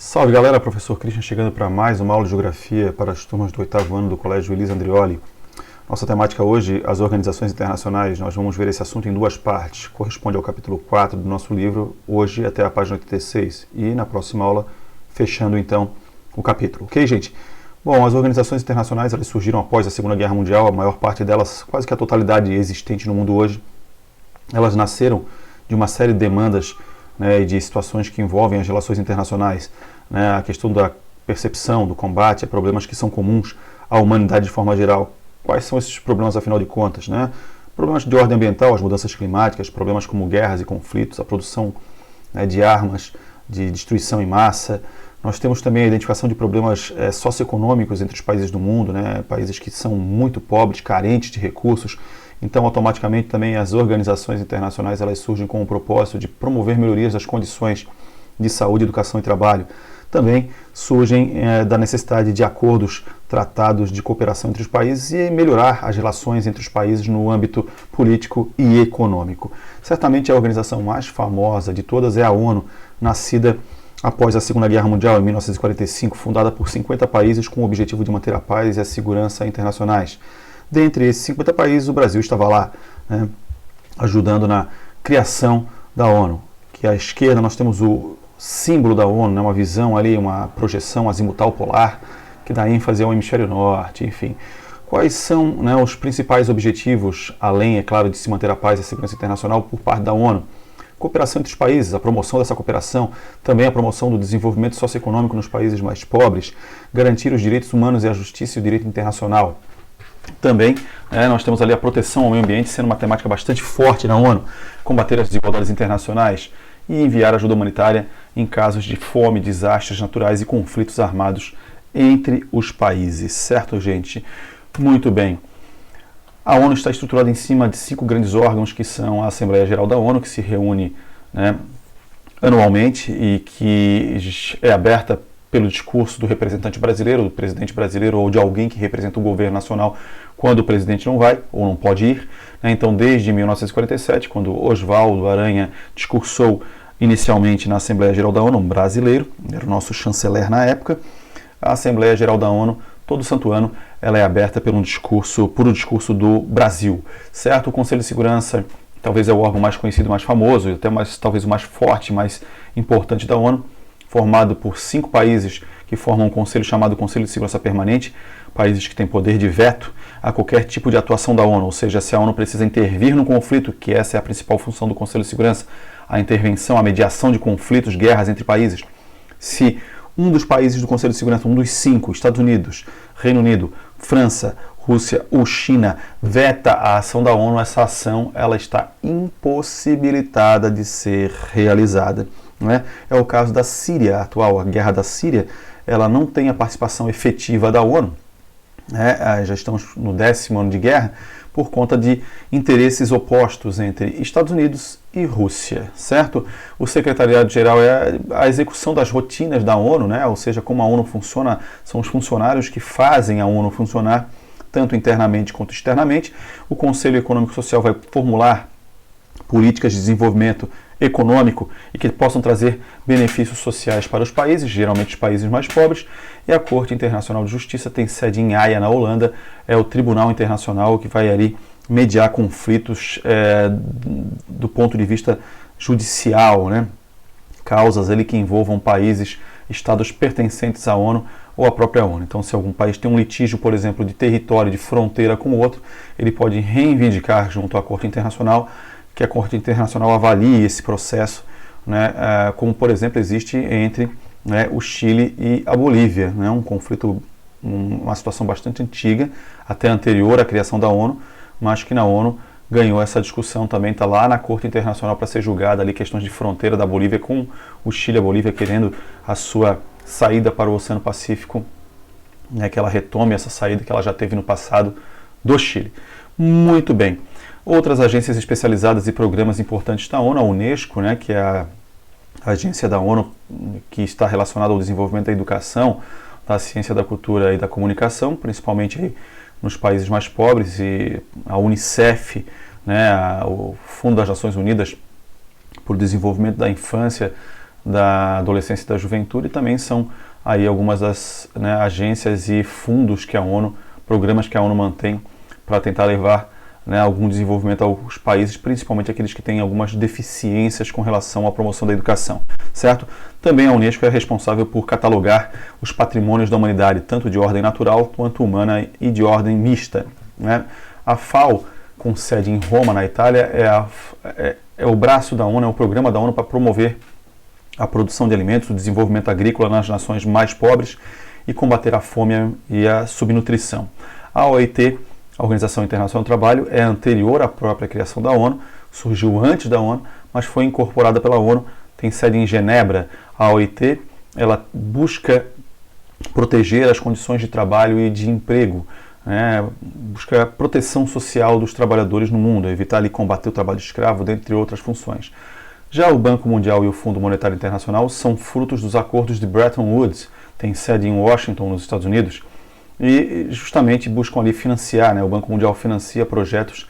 Salve galera, professor Christian chegando para mais uma aula de Geografia para as turmas do 8º ano do Colégio Elisa Andrioli. Nossa temática hoje, as organizações internacionais. Nós vamos ver esse assunto em duas partes. Corresponde ao capítulo 4 do nosso livro, hoje até a página 86. E na próxima aula, fechando então o capítulo. Ok, gente? Bom, as organizações internacionais elas surgiram após a Segunda Guerra Mundial, a maior parte delas, quase que a totalidade existente no mundo hoje. Elas nasceram de uma série de demandas, né, e de situações que envolvem as relações internacionais, né, a questão da percepção, do combate a problemas que são comuns à humanidade de forma geral. Quais são esses problemas, afinal de contas? Né? Problemas de ordem ambiental, as mudanças climáticas, problemas como guerras e conflitos, a produção, né, de armas, de destruição em massa. Nós temos também a identificação de problemas socioeconômicos entre os países do mundo, né, países que são muito pobres, carentes de recursos. Então, automaticamente, também as organizações internacionais elas surgem com o propósito de promover melhorias das condições de saúde, educação e trabalho. Também surgem da necessidade de acordos, tratados de cooperação entre os países e melhorar as relações entre os países no âmbito político e econômico. Certamente a organização mais famosa de todas é a ONU, nascida após a Segunda Guerra Mundial, em 1945, fundada por 50 países com o objetivo de manter a paz e a segurança internacionais. Dentre esses 50 países, o Brasil estava lá, né, ajudando na criação da ONU. Que à esquerda nós temos o símbolo da ONU, né, uma visão ali, uma projeção azimutal polar, que dá ênfase ao hemisfério norte, enfim. Quais são, né, os principais objetivos, além, é claro, de se manter a paz e a segurança internacional por parte da ONU? Cooperação entre os países, a promoção dessa cooperação, também a promoção do desenvolvimento socioeconômico nos países mais pobres, garantir os direitos humanos e a justiça e o direito internacional. Também nós temos ali a proteção ao meio ambiente sendo uma temática bastante forte na ONU, combater as desigualdades internacionais e enviar ajuda humanitária em casos de fome, desastres naturais e conflitos armados entre os países. Certo, gente? Muito bem. A ONU está estruturada em cima de 5 grandes órgãos que são a Assembleia Geral da ONU, que se reúne, né, anualmente e que é aberta pelo discurso do representante brasileiro, do presidente brasileiro ou de alguém que representa o governo nacional quando o presidente não vai ou não pode ir. Então, desde 1947, quando Oswaldo Aranha discursou inicialmente na Assembleia Geral da ONU, um brasileiro, era o nosso chanceler na época, a Assembleia Geral da ONU, todo santo ano, ela é aberta por um discurso do Brasil, certo? O Conselho de Segurança talvez é o órgão mais conhecido, mais famoso, até talvez o mais forte, mais importante da ONU, formado por 5 países que formam um conselho chamado Conselho de Segurança Permanente, países que têm poder de veto a qualquer tipo de atuação da ONU, ou seja, se a ONU precisa intervir no conflito, que essa é a principal função do Conselho de Segurança, a intervenção, a mediação de conflitos, guerras entre países. Se um dos países do Conselho de Segurança, um dos 5, Estados Unidos, Reino Unido, França, Rússia ou China, veta a ação da ONU, essa ação ela está impossibilitada de ser realizada. Né? É o caso da Síria atual, a guerra da Síria, ela não tem a participação efetiva da ONU, né? Já estamos no 10º ano de guerra, por conta de interesses opostos entre Estados Unidos e Rússia, certo? O Secretariado-Geral é a execução das rotinas da ONU, né? Ou seja, como a ONU funciona, são os funcionários que fazem a ONU funcionar, tanto internamente quanto externamente. O Conselho Econômico e Social vai formular políticas de desenvolvimento econômico e que possam trazer benefícios sociais para os países, geralmente os países mais pobres, e a Corte Internacional de Justiça tem sede em Haia, na Holanda, é o Tribunal Internacional que vai ali mediar conflitos do ponto de vista judicial, né? Causas ali que envolvam países, estados pertencentes à ONU ou à própria ONU. Então, se algum país tem um litígio, por exemplo, de território, de fronteira com o outro, ele pode reivindicar junto à Corte Internacional que a Corte Internacional avalie esse processo, né, como, por exemplo, existe entre, né, o Chile e a Bolívia, né, um conflito, uma situação bastante antiga, até anterior à criação da ONU, mas que na ONU ganhou essa discussão, também está lá na Corte Internacional para ser julgada ali questões de fronteira da Bolívia com o Chile e a Bolívia querendo a sua saída para o Oceano Pacífico, né, que ela retome essa saída que ela já teve no passado do Chile. Muito bem. Outras agências especializadas e programas importantes da ONU, a Unesco, né, que é a agência da ONU que está relacionada ao desenvolvimento da educação, da ciência, da cultura e da comunicação, principalmente aí nos países mais pobres, e a Unicef, né, o Fundo das Nações Unidas para o Desenvolvimento da Infância, da adolescência e da juventude, e também são aí algumas das, né, agências e fundos que a ONU, programas que a ONU mantém para tentar levar, né, algum desenvolvimento aos países, principalmente aqueles que têm algumas deficiências com relação à promoção da educação, certo? Também a Unesco é responsável por catalogar os patrimônios da humanidade, tanto de ordem natural quanto humana e de ordem mista, né? A FAO, com sede em Roma, na Itália, é o braço da ONU, é o programa da ONU para promover a produção de alimentos, o desenvolvimento agrícola nas nações mais pobres e combater a fome e a subnutrição. A OIT, a Organização Internacional do Trabalho, é anterior à própria criação da ONU, surgiu antes da ONU, mas foi incorporada pela ONU, tem sede em Genebra. A OIT, ela busca proteger as condições de trabalho e de emprego, né? Busca a proteção social dos trabalhadores no mundo, evitar e combater o trabalho escravo, dentre outras funções. Já o Banco Mundial e o Fundo Monetário Internacional são frutos dos acordos de Bretton Woods, tem sede em Washington, nos Estados Unidos, e justamente buscam ali financiar, né? O Banco Mundial financia projetos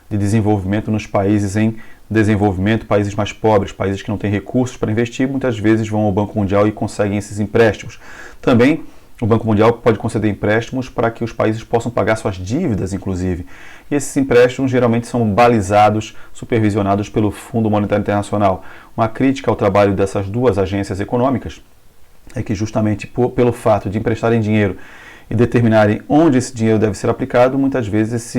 de desenvolvimento nos países em desenvolvimento, países mais pobres, países que não têm recursos para investir, muitas vezes vão ao Banco Mundial e conseguem esses empréstimos. Também o Banco Mundial pode conceder empréstimos para que os países possam pagar suas dívidas, inclusive. E esses empréstimos geralmente são balizados, supervisionados pelo Fundo Monetário Internacional. Uma crítica ao trabalho dessas duas agências econômicas é que justamente pelo fato de emprestarem dinheiro e determinarem onde esse dinheiro deve ser aplicado, muitas vezes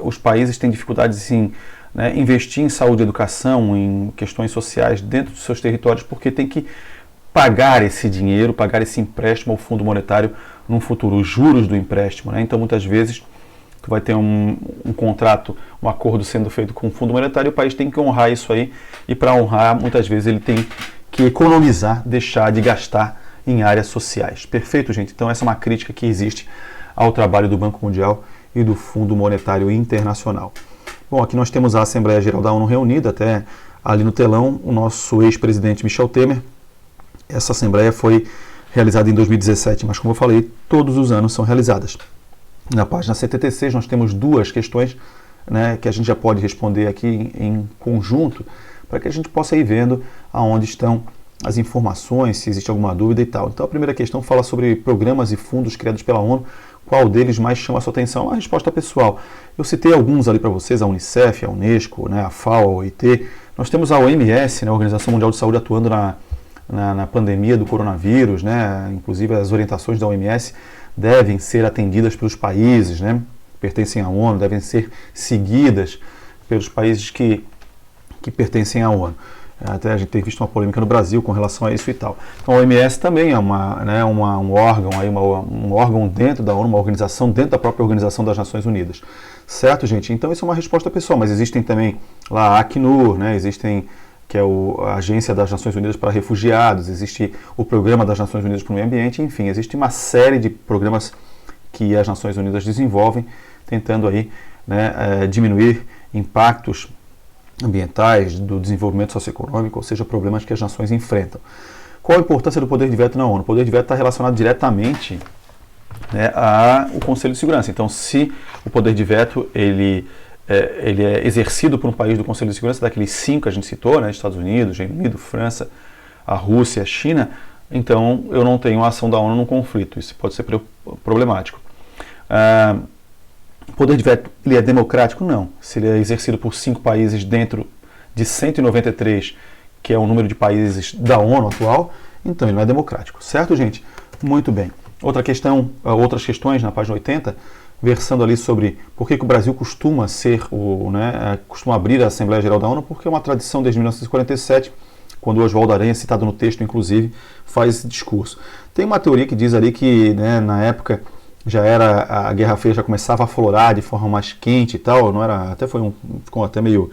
os países têm dificuldades em, né, investir em saúde e educação, em questões sociais dentro dos seus territórios, porque tem que pagar esse dinheiro, pagar esse empréstimo ao Fundo Monetário no futuro, os juros do empréstimo, né? Então, muitas vezes, tu vai ter um contrato, um acordo sendo feito com o Fundo Monetário, e o país tem que honrar isso aí, e para honrar, muitas vezes, ele tem que economizar, deixar de gastar em áreas sociais. Perfeito, gente? Então, essa é uma crítica que existe ao trabalho do Banco Mundial e do Fundo Monetário Internacional. Bom, aqui nós temos a Assembleia Geral da ONU reunida, até ali no telão, o nosso ex-presidente Michel Temer. Essa Assembleia foi realizada em 2017, mas como eu falei, todos os anos são realizadas. Na página 76 nós temos duas questões, né, que a gente já pode responder aqui em conjunto, para que a gente possa ir vendo aonde estão as informações, se existe alguma dúvida e tal. Então a primeira questão fala sobre programas e fundos criados pela ONU, qual deles mais chama a sua atenção? A resposta pessoal. Eu citei alguns ali para vocês, a Unicef, a Unesco, né, a FAO, a OIT. Nós temos a OMS, né, a Organização Mundial de Saúde, atuando na pandemia do coronavírus, né? Inclusive as orientações da OMS devem ser atendidas pelos países, né, que pertencem à ONU, devem ser seguidas pelos países que pertencem à ONU. Até a gente tem visto uma polêmica no Brasil com relação a isso e tal. Então a OMS também é um órgão dentro da ONU, uma organização dentro da própria Organização das Nações Unidas. Certo, gente? Então isso é uma resposta pessoal, mas existem também lá a Acnur, né? Que é a Agência das Nações Unidas para Refugiados, existe o Programa das Nações Unidas para o Meio Ambiente, enfim, existe uma série de programas que as Nações Unidas desenvolvem, tentando aí, né, diminuir impactos ambientais, do desenvolvimento socioeconômico, ou seja, problemas que as nações enfrentam. Qual a importância do poder de veto na ONU? O poder de veto está relacionado diretamente, né, ao Conselho de Segurança. Então, se o poder de veto ele é exercido por um país do Conselho de Segurança, daqueles 5 que a gente citou, né, Estados Unidos, Reino Unido, França, a Rússia, a China, então eu não tenho a ação da ONU num conflito. Isso pode ser problemático. O poder de veto ele é democrático? Não. Se ele é exercido por 5 países dentro de 193, que é o número de países da ONU atual, então ele não é democrático. Certo, gente? Muito bem. Outras questões na página 80, versando ali sobre por que o Brasil costuma costuma abrir a Assembleia Geral da ONU, porque é uma tradição desde 1947, quando o Oswaldo Aranha, citado no texto, inclusive, faz esse discurso. Tem uma teoria que diz ali que, né, na época a Guerra Fria já começava a aflorar de forma mais quente e tal, não era, ficou até meio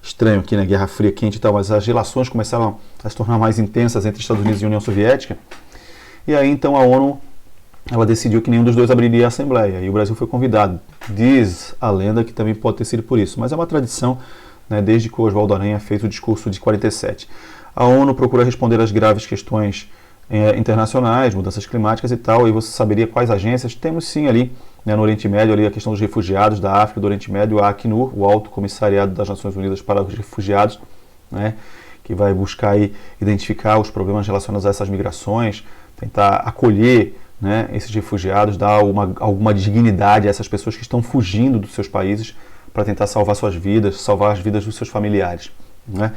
estranho aqui, né, Guerra Fria quente e tal, mas as relações começaram a se tornar mais intensas entre Estados Unidos e União Soviética, e aí então a ONU ela decidiu que nenhum dos dois abriria a Assembleia, e o Brasil foi convidado. Diz a lenda que também pode ter sido por isso, mas é uma tradição, né, desde que o Oswaldo Aranha fez o discurso de 47. A ONU procura responder às graves questões internacionais, mudanças climáticas e tal, e você saberia quais agências? Temos sim ali, né, no Oriente Médio, ali a questão dos refugiados da África, do Oriente Médio, a Acnur, o Alto Comissariado das Nações Unidas para os Refugiados, né, que vai buscar aí identificar os problemas relacionados a essas migrações, tentar acolher, né, esses refugiados, dar alguma dignidade a essas pessoas que estão fugindo dos seus países para tentar salvar suas vidas, salvar as vidas dos seus familiares, né?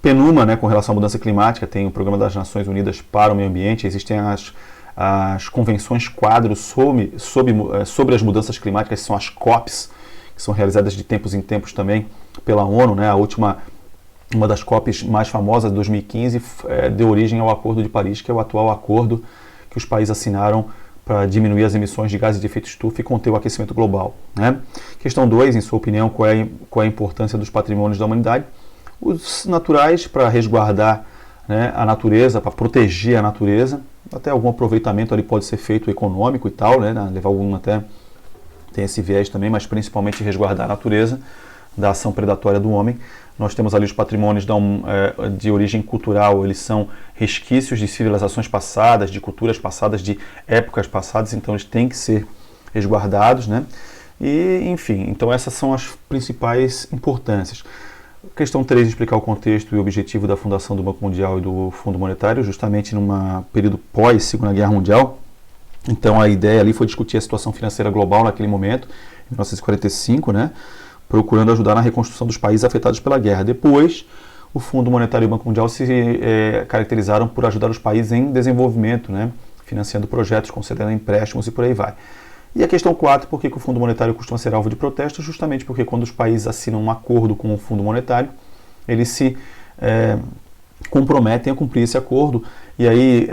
PNUMA, né, com relação à mudança climática, tem o Programa das Nações Unidas para o Meio Ambiente, existem as convenções quadros sobre as mudanças climáticas, que são as COPs, que são realizadas de tempos em tempos também pela ONU, né? Uma das COPs mais famosas de 2015 deu origem ao Acordo de Paris, que é o atual acordo que os países assinaram para diminuir as emissões de gases de efeito estufa e conter o aquecimento global, né? Questão 2, em sua opinião, qual é a importância dos patrimônios da humanidade? Os naturais, para resguardar, né, a natureza, para proteger a natureza, até algum aproveitamento ali pode ser feito econômico e tal, né, levar algum até, tem esse viés também, mas principalmente resguardar a natureza da ação predatória do homem. Nós temos ali os patrimônios de origem cultural, eles são resquícios de civilizações passadas, de culturas passadas, de épocas passadas, então eles têm que ser resguardados, né? E, enfim, então essas são as principais importâncias. Questão 3, explicar o contexto e o objetivo da fundação do Banco Mundial e do Fundo Monetário, justamente num período pós-Segunda Guerra Mundial. Então a ideia ali foi discutir a situação financeira global naquele momento, em 1945, né, procurando ajudar na reconstrução dos países afetados pela guerra. Depois, o Fundo Monetário e o Banco Mundial se caracterizaram por ajudar os países em desenvolvimento, né, financiando projetos, concedendo empréstimos e por aí vai. E a questão 4, por que o Fundo Monetário costuma ser alvo de protesto? Justamente porque quando os países assinam um acordo com o Fundo Monetário, eles se comprometem a cumprir esse acordo, e aí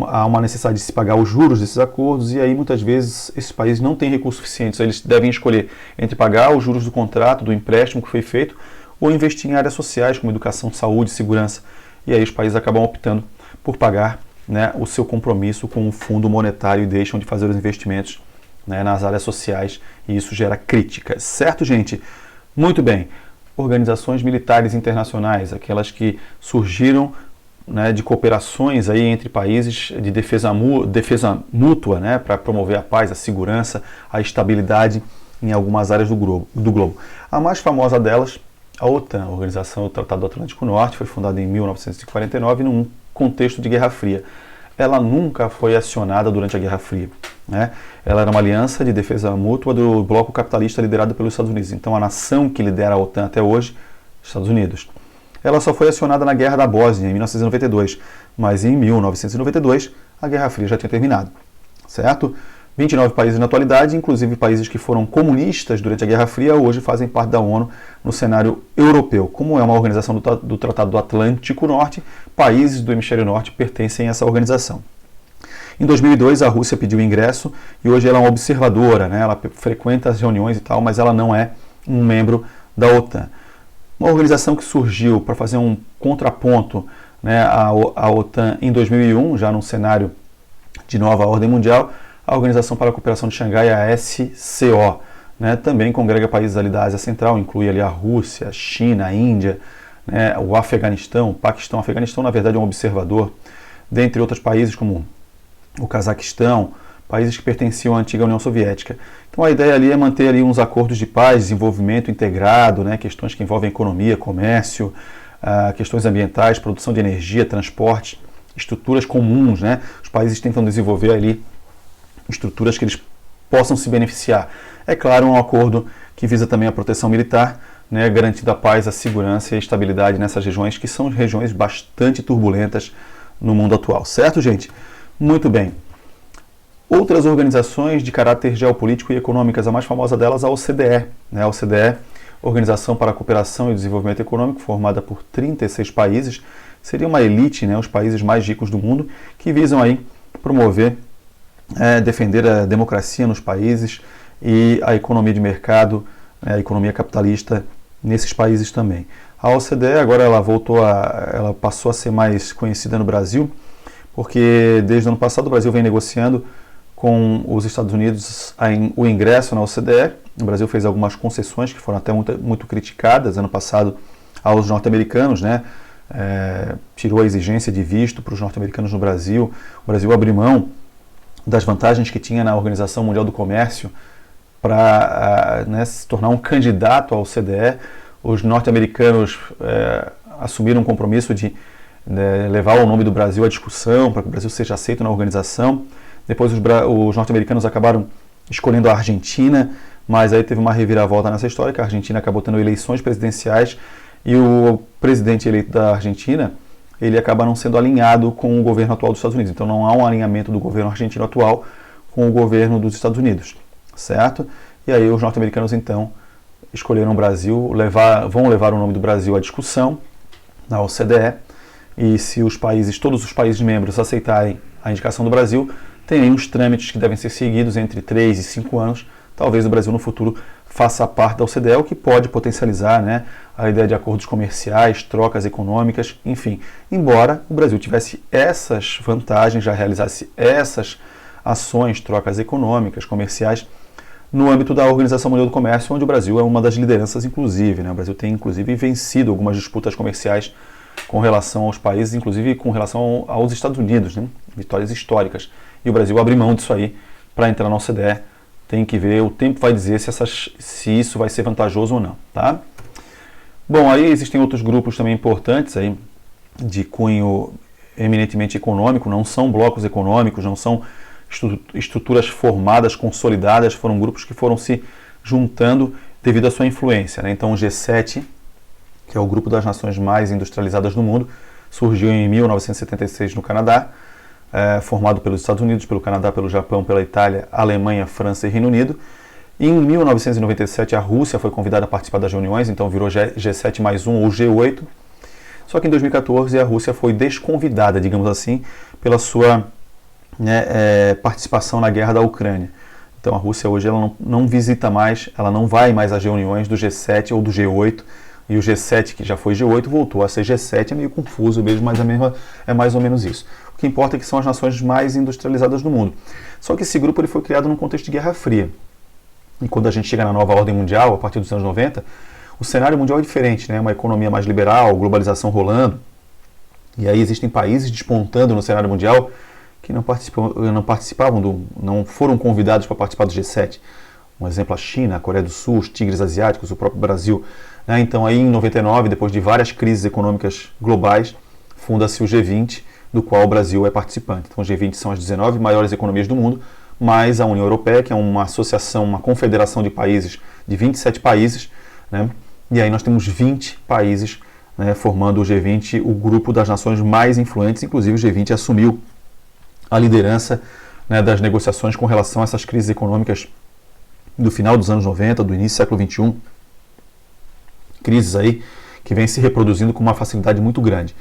há uma necessidade de se pagar os juros desses acordos, e aí muitas vezes esses países não têm recursos suficientes, eles devem escolher entre pagar os juros do contrato, do empréstimo que foi feito, ou investir em áreas sociais como educação, saúde, segurança, e aí os países acabam optando por pagar, né, o seu compromisso com o Fundo Monetário e deixam de fazer os investimentos, né, nas áreas sociais, e isso gera críticas. Certo, gente? Muito bem. Organizações militares internacionais, aquelas que surgiram, né, de cooperações aí entre países de defesa mútua, né, para promover a paz, a segurança, a estabilidade em algumas áreas do globo. A mais famosa delas, a OTAN, a Organização do Tratado do Atlântico Norte, foi fundada em 1949 num contexto de Guerra Fria. Ela nunca foi acionada durante a Guerra Fria, né? Ela era uma aliança de defesa mútua do bloco capitalista liderado pelos Estados Unidos. Então a nação que lidera a OTAN até hoje, Estados Unidos. Ela só foi acionada na Guerra da Bósnia, em 1992, mas em 1992 a Guerra Fria já tinha terminado, certo? 29 países na atualidade, inclusive países que foram comunistas durante a Guerra Fria, hoje fazem parte da ONU no cenário europeu. Como é uma organização do Tratado do Atlântico Norte, países do hemisfério norte pertencem a essa organização. Em 2002, a Rússia pediu ingresso e hoje ela é uma observadora, né? Ela frequenta as reuniões e tal, mas ela não é um membro da OTAN. Uma organização que surgiu para fazer um contraponto, né, à OTAN em 2001, já num cenário de nova ordem mundial, a Organização para a Cooperação de Xangai, a SCO, né, também congrega países ali da Ásia Central, inclui ali a Rússia, a China, a Índia, né, o Afeganistão, o Paquistão. O Afeganistão, na verdade, é um observador, dentre outros países como o Cazaquistão, países que pertenciam à antiga União Soviética. Então a ideia ali é manter ali uns acordos de paz, desenvolvimento integrado, né, questões que envolvem economia, comércio, questões ambientais, produção de energia, transporte, estruturas comuns, né? Os países tentam desenvolver ali estruturas que eles possam se beneficiar. É claro, um acordo que visa também a proteção militar, né, garantindo a paz, a segurança e a estabilidade nessas regiões, que são regiões bastante turbulentas no mundo atual. Certo, gente? Muito bem. Outras organizações de caráter geopolítico e econômicas, a mais famosa delas é a OCDE. Né? A OCDE, Organização para a Cooperação e Desenvolvimento Econômico, formada por 36 países, seria uma elite, né, os países mais ricos do mundo, que visam aí promover, defender a democracia nos países e a economia de mercado, a economia capitalista nesses países também. A OCDE agora ela passou a ser mais conhecida no Brasil, porque desde o ano passado o Brasil vem negociando com os Estados Unidos o ingresso na OCDE. O Brasil fez algumas concessões que foram até muito criticadas ano passado aos norte-americanos, né? Tirou a exigência de visto para os norte-americanos no Brasil. O Brasil abriu mão das vantagens que tinha na Organização Mundial do Comércio para se tornar um candidato à OCDE. Os norte-americanos assumiram um compromisso de levar o nome do Brasil à discussão, para que o Brasil seja aceito na organização. Depois os norte-americanos acabaram escolhendo a Argentina, mas aí teve uma reviravolta nessa história, que a Argentina acabou tendo eleições presidenciais e o presidente eleito da Argentina, ele acaba não sendo alinhado com o governo atual dos Estados Unidos. Então não há um alinhamento do governo argentino atual com o governo dos Estados Unidos, certo? E aí os norte-americanos então escolheram o Brasil, vão levar o nome do Brasil à discussão na OCDE, e se todos os países membros aceitarem a indicação do Brasil, tem aí uns trâmites que devem ser seguidos entre 3 e 5 anos. Talvez o Brasil no futuro faça parte da OCDE, o que pode potencializar, né, a ideia de acordos comerciais, trocas econômicas, enfim. Embora o Brasil tivesse essas vantagens, já realizasse essas ações, trocas econômicas, comerciais, no âmbito da Organização Mundial do Comércio, onde o Brasil é uma das lideranças, inclusive, né? O Brasil tem, inclusive, vencido algumas disputas comerciais com relação aos países, inclusive com relação aos Estados Unidos, né? Vitórias históricas. E o Brasil abre mão disso aí para entrar na OCDE. Tem que ver, o tempo vai dizer se isso vai ser vantajoso ou não, tá? Bom, aí existem outros grupos também importantes aí, de cunho eminentemente econômico, não são blocos econômicos, não são estruturas formadas, consolidadas, foram grupos que foram se juntando devido à sua influência, né? Então o G7, que é o grupo das nações mais industrializadas do mundo, surgiu em 1976 no Canadá, formado pelos Estados Unidos, pelo Canadá, pelo Japão, pela Itália, Alemanha, França e Reino Unido. Em 1997 a Rússia foi convidada a participar das reuniões, então virou G7 mais um ou G8. Só que em 2014 a Rússia foi desconvidada, digamos assim, pela sua participação na guerra da Ucrânia. Então a Rússia hoje ela não visita mais, ela não vai mais às reuniões do G7 ou do G8, e o G7, que já foi G8, voltou a ser G7, é meio confuso mesmo, mas é mais ou menos isso. O que importa é que são as nações mais industrializadas do mundo. Só que esse grupo ele foi criado num contexto de Guerra Fria. E quando a gente chega na nova ordem mundial, a partir dos anos 90, o cenário mundial é diferente, né? Uma economia mais liberal, globalização rolando, e aí existem países despontando no cenário mundial que não participavam, não foram convidados para participar do G7. Um exemplo, a China, a Coreia do Sul, os tigres asiáticos, o próprio Brasil. Né? Então aí em 99, depois de várias crises econômicas globais, funda-se o G20, do qual o Brasil é participante. Então o G20 são as 19 maiores economias do mundo, mais a União Europeia, que é uma associação, uma confederação de países, de 27 países, né? E aí nós temos 20 países, né, formando o G20, o grupo das nações mais influentes. Inclusive o G20 assumiu a liderança, né, das negociações com relação a essas crises econômicas do final dos anos 90, do início do século XXI, crises aí que vêm se reproduzindo com uma facilidade muito grande.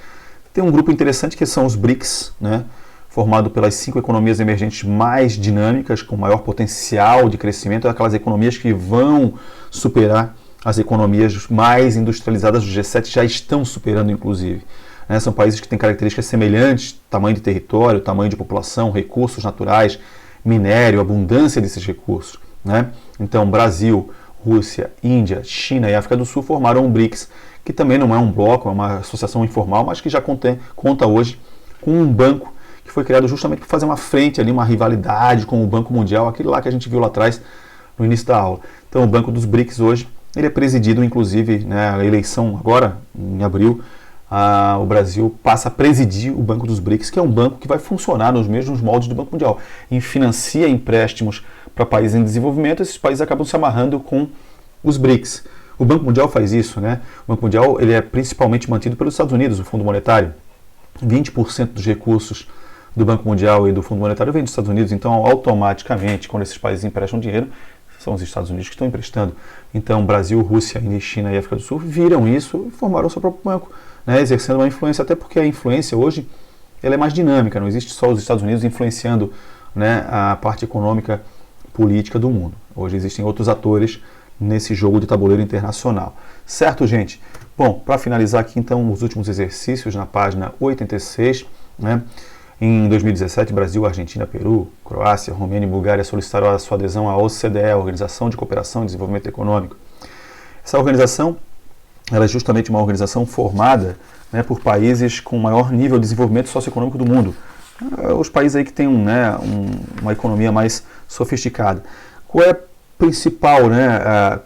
Tem um grupo interessante que são os BRICS, né, formado pelas 5 economias emergentes mais dinâmicas, com maior potencial de crescimento, aquelas economias que vão superar as economias mais industrializadas do G7, já estão superando inclusive. Né, são países que têm características semelhantes, tamanho de território, tamanho de população, recursos naturais, minério, abundância desses recursos. Né? Então, Brasil, Rússia, Índia, China e África do Sul formaram um BRICS, que também não é um bloco, é uma associação informal, mas que já conta hoje com um banco que foi criado justamente para fazer uma frente ali, uma rivalidade com o Banco Mundial, aquele lá que a gente viu lá atrás no início da aula. Então, o Banco dos BRICS hoje, ele é presidido, inclusive, né, a eleição agora, em abril, o Brasil passa a presidir o Banco dos BRICS, que é um banco que vai funcionar nos mesmos moldes do Banco Mundial, e financia empréstimos para países em desenvolvimento. Esses países acabam se amarrando com os BRICS. O Banco Mundial faz isso, né? O Banco Mundial ele é principalmente mantido pelos Estados Unidos, o Fundo Monetário. 20% dos recursos do Banco Mundial e do Fundo Monetário vem dos Estados Unidos, então automaticamente, quando esses países emprestam dinheiro, são os Estados Unidos que estão emprestando. Então, Brasil, Rússia, Índia, China e África do Sul viram isso e formaram o seu próprio banco, né, exercendo uma influência, até porque a influência hoje ela é mais dinâmica, não existe só os Estados Unidos influenciando, né, a parte econômica, política do mundo. Hoje existem outros atores nesse jogo de tabuleiro internacional. Certo, gente? Bom, para finalizar aqui então os últimos exercícios na página 86, né? Em 2017, Brasil, Argentina, Peru, Croácia, Romênia e Bulgária solicitaram a sua adesão à OCDE, a Organização de Cooperação e Desenvolvimento Econômico. Essa organização ela é justamente uma organização formada, né, por países com maior nível de desenvolvimento socioeconômico do mundo. Os países aí que têm uma economia mais sofisticada. Qual é a principal, né,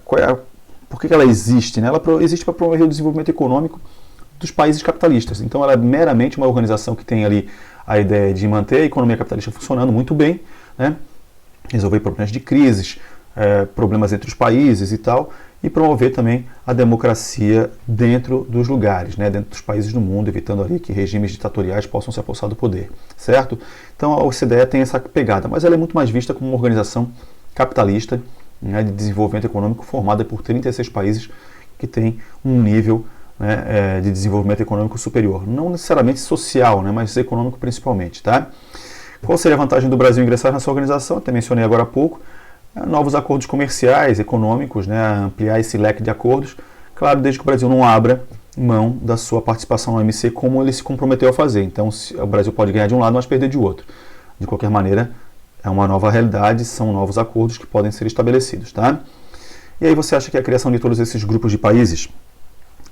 por que ela existe? Né? Ela existe para promover o desenvolvimento econômico dos países capitalistas. Então ela é meramente uma organização que tem ali a ideia de manter a economia capitalista funcionando muito bem, né? Resolver problemas de crises, problemas entre os países e tal, e promover também a democracia dentro dos lugares, né, dentro dos países do mundo, evitando ali que regimes ditatoriais possam se apossar do poder, certo? Então a OCDE tem essa pegada, mas ela é muito mais vista como uma organização capitalista, né, de desenvolvimento econômico formada por 36 países que tem um nível, né, de desenvolvimento econômico superior. Não necessariamente social, né, mas econômico principalmente, tá? Qual seria a vantagem do Brasil ingressar nessa organização? Até mencionei agora há pouco. Novos acordos comerciais, econômicos, né, ampliar esse leque de acordos, claro, desde que o Brasil não abra mão da sua participação no OMC como ele se comprometeu a fazer. Então, o Brasil pode ganhar de um lado, mas perder de outro. De qualquer maneira, é uma nova realidade, são novos acordos que podem ser estabelecidos, tá? E aí você acha que a criação de todos esses grupos de países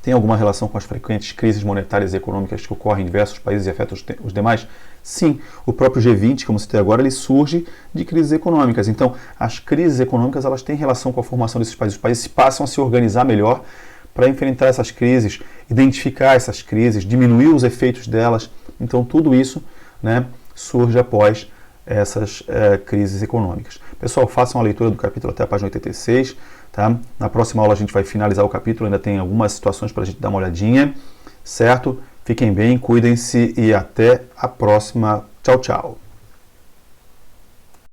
tem alguma relação com as frequentes crises monetárias e econômicas que ocorrem em diversos países e afetam os demais? Sim, o próprio G20, como citei agora, ele surge de crises econômicas. Então, as crises econômicas elas têm relação com a formação desses países. Os países passam a se organizar melhor para enfrentar essas crises, identificar essas crises, diminuir os efeitos delas. Então, tudo isso, né, surge após essas crises econômicas. Pessoal, façam a leitura do capítulo até a página 86. Tá? Na próxima aula a gente vai finalizar o capítulo, ainda tem algumas situações para a gente dar uma olhadinha, certo? Fiquem bem, cuidem-se e até a próxima. Tchau, tchau!